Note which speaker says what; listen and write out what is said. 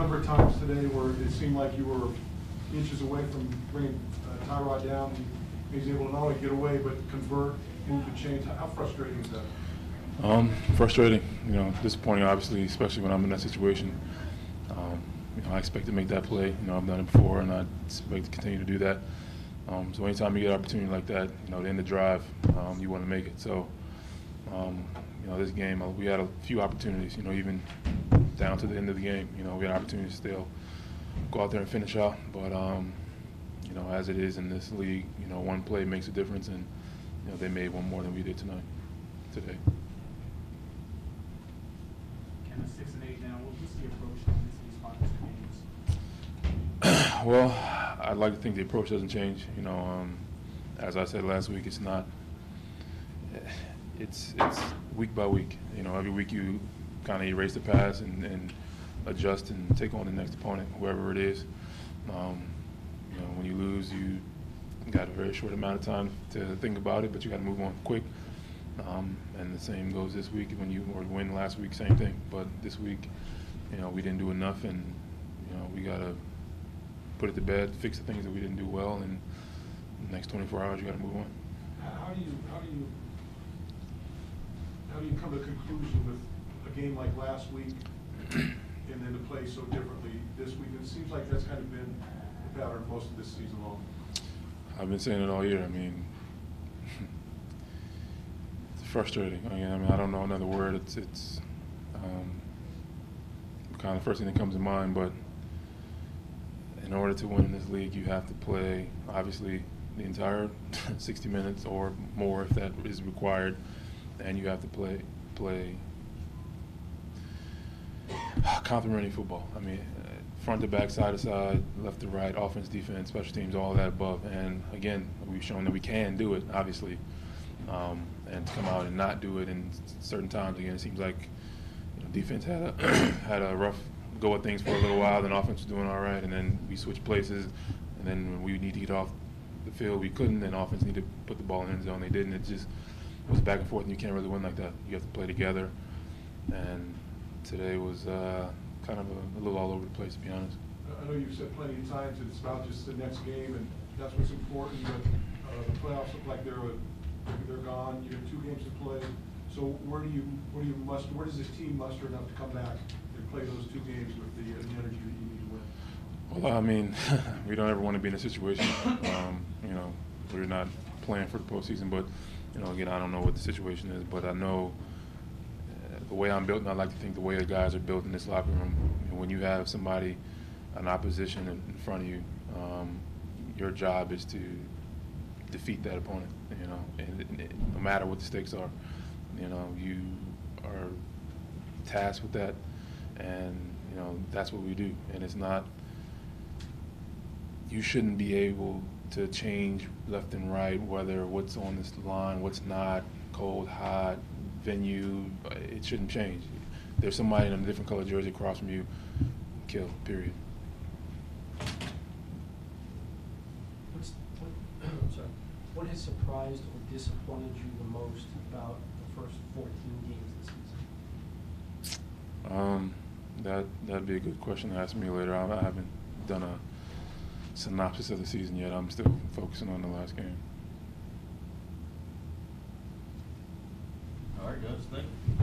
Speaker 1: number of times today where it seemed like you were inches away from bringing Tyrod down. He was able to not only get away but convert, move the chains. How frustrating is that?
Speaker 2: Frustrating, disappointing, obviously, especially when I'm in that situation. I expect to make that play. I've done it before, and I expect to continue to do that. So anytime you get an opportunity like that, to end the drive, you want to make it. So, this game, we had a few opportunities, even down to the end of the game. We had opportunities to still go out there and finish out. But, as it is in this league, one play makes a difference, and, they made one more than we did today.
Speaker 3: Kind of 6-8 now. What's the approach to these final 2 games?
Speaker 2: Well, I'd like to think the approach doesn't change. As I said last week, it's week by week. Every week you kind of erase the past and adjust and take on the next opponent, whoever it is. When you lose, you got a very short amount of time to think about it, but you got to move on quick. And the same goes this week. When you win last week, same thing. But this week, we didn't do enough, and we got to put it to bed, fix the things that we didn't do well, and the next 24 hours you got to move on.
Speaker 1: How do you come to a conclusion with a game like last week and then to play so differently this week? It seems like that's kind of been the pattern most of this season long.
Speaker 2: I've been saying it all year. It's frustrating. I don't know another word. It's kind of the first thing that comes to mind. But in order to win in this league, you have to play, obviously, the entire 60 minutes or more if that is required, and you have to play complementary football. Front to back, side to side, left to right, offense, defense, special teams, all that above. And again, we've shown that we can do it, obviously. And to come out and not do it in certain times, again, it seems like defense had a rough go at things for a little while, then offense was doing all right, and then we switched places, and then when we need to get off the field, we couldn't, and offense needed to put the ball in the end zone. They didn't. It just was back and forth, and you can't really win like that. You have to play together, and today was kind of a little all over the place, to be honest.
Speaker 1: I know you've said plenty of times that it's about just the next game, and that's what's important, but the playoffs look like they're gone. You have 2 games to play. So where does this team muster enough to come back and play those 2 games with the energy that you need to win?
Speaker 2: Well, we don't ever want to be in a situation, we're not playing for the postseason, but, again, I don't know what the situation is, but I know the way I'm built, and I like to think the way the guys are built in this locker room, when you have somebody, an opposition in front of you, your job is to defeat that opponent, and no matter what the stakes are, you are tasked with that, and, that's what we do. And it's not, you shouldn't be able to change left and right, whether what's on this line, what's not, cold, hot, venue, it shouldn't change. There's somebody in a different color jersey across from you, kill, period.
Speaker 4: What has surprised or disappointed you the most about the first 14 games this season?
Speaker 2: That'd be a good question to ask me later. I haven't done a synopsis of the season yet. I'm still focusing on the last game.
Speaker 5: All right, guys, thank you.